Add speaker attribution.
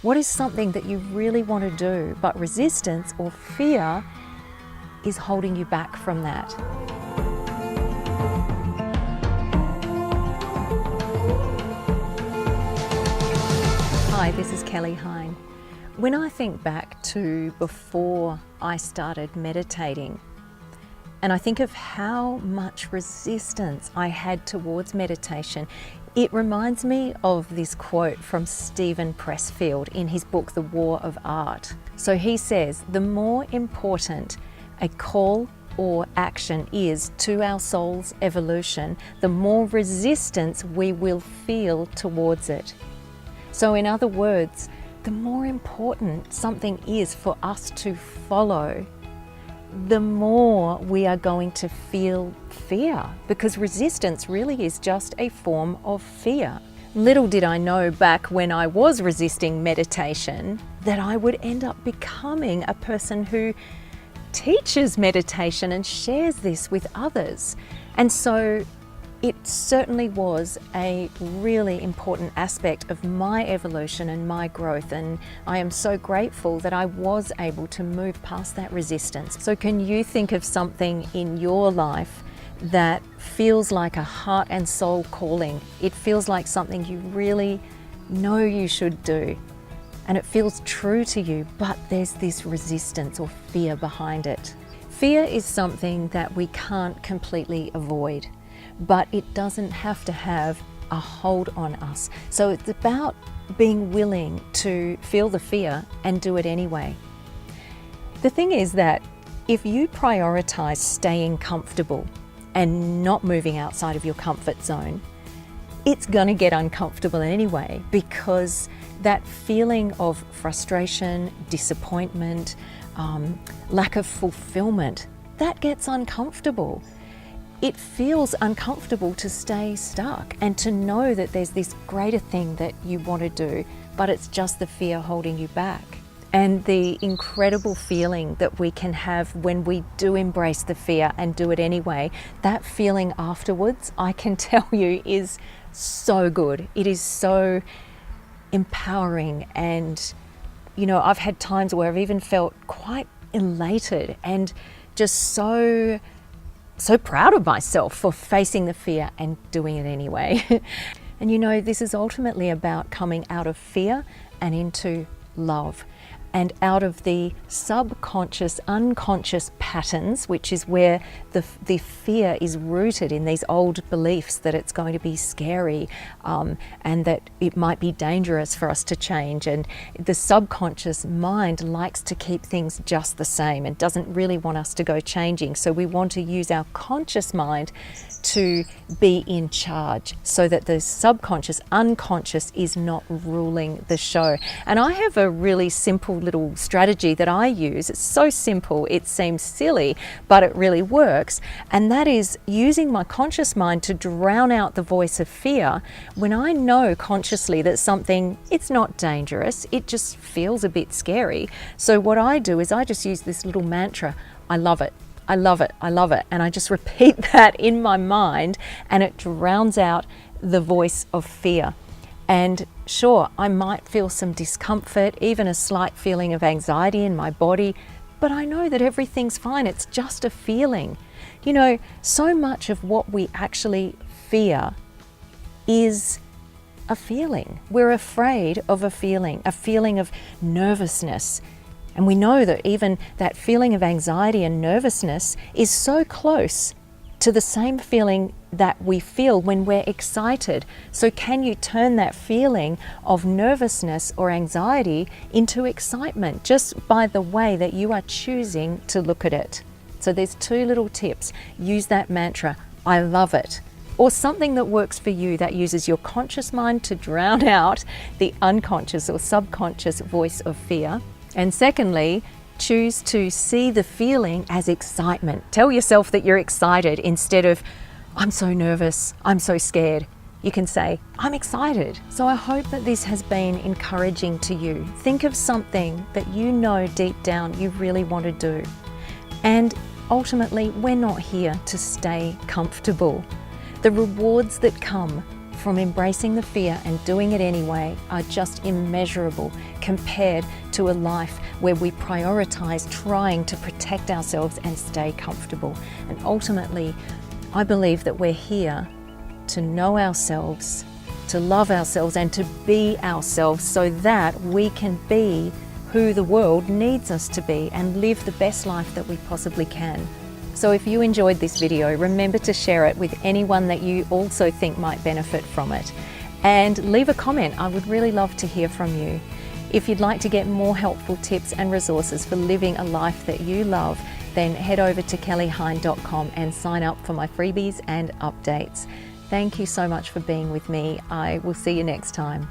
Speaker 1: What is something that you really want to do, but resistance or fear is holding you back from that? Hi, this is Kelly Hine. When I think back to before I started meditating, and I think of how much resistance I had towards meditation, it reminds me of this quote from Stephen Pressfield in his book, The War of Art. So he says, the more important a call or action is to our soul's evolution, the more resistance we will feel towards it. So in other words, the more important something is for us to follow, the more we are going to feel fear, because resistance really is just a form of fear. Little did I know back when I was resisting meditation that I would end up becoming a person who teaches meditation and shares this with others. And so it certainly was a really important aspect of my evolution and my growth, and I am so grateful that I was able to move past that resistance. So can you think of something in your life that feels like a heart and soul calling? It feels like something you really know you should do, and it feels true to you, but there's this resistance or fear behind it. Fear is something that we can't completely avoid, but it doesn't have to have a hold on us. So it's about being willing to feel the fear and do it anyway. The thing is that if you prioritize staying comfortable and not moving outside of your comfort zone, it's going to get uncomfortable anyway, because that feeling of frustration, disappointment, lack of fulfillment, that gets uncomfortable. It feels uncomfortable to stay stuck and to know that there's this greater thing that you want to do, but it's just the fear holding you back. And the incredible feeling that we can have when we do embrace the fear and do it anyway, that feeling afterwards, I can tell you, is so good. It is so empowering. And, you know, I've had times where I've even felt quite elated and just so proud of myself for facing the fear and doing it anyway. And you know, this is ultimately about coming out of fear and into love, and out of the subconscious, unconscious patterns, which is where the fear is rooted in these old beliefs that it's going to be scary, and that it might be dangerous for us to change. And the subconscious mind likes to keep things just the same and doesn't really want us to go changing. So we want to use our conscious mind to be in charge, so that the subconscious, unconscious is not ruling the show. And I have a really simple little strategy that I use. It's so simple, it seems silly, but it really works. And that is using my conscious mind to drown out the voice of fear when I know consciously that something, it's not dangerous, it just feels a bit scary. So what I do is I just use this little mantra: I love it. I love it, I love it. And I just repeat that in my mind, and it drowns out the voice of fear. And sure, I might feel some discomfort, even a slight feeling of anxiety in my body, but I know that everything's fine. It's just a feeling. You know, so much of what we actually fear is a feeling. We're afraid of a feeling of nervousness. And we know that even that feeling of anxiety and nervousness is so close to the same feeling that we feel when we're excited. So can you turn that feeling of nervousness or anxiety into excitement just by the way that you are choosing to look at it? So there's two little tips. Use that mantra, I love it. Or something that works for you that uses your conscious mind to drown out the unconscious or subconscious voice of fear. And secondly, choose to see the feeling as excitement. Tell yourself that you're excited instead of, I'm so nervous, I'm so scared. You can say, I'm excited. So I hope that this has been encouraging to you. Think of something that you know deep down you really want to do. And ultimately, we're not here to stay comfortable. The rewards that come from embracing the fear and doing it anyway are just immeasurable compared to a life where we prioritize trying to protect ourselves and stay comfortable. And ultimately, I believe that we're here to know ourselves, to love ourselves, and to be ourselves so that we can be who the world needs us to be and live the best life that we possibly can. So if you enjoyed this video, remember to share it with anyone that you also think might benefit from it. And leave a comment. I would really love to hear from you. If you'd like to get more helpful tips and resources for living a life that you love, then head over to kellyhine.com and sign up for my freebies and updates. Thank you so much for being with me. I will see you next time.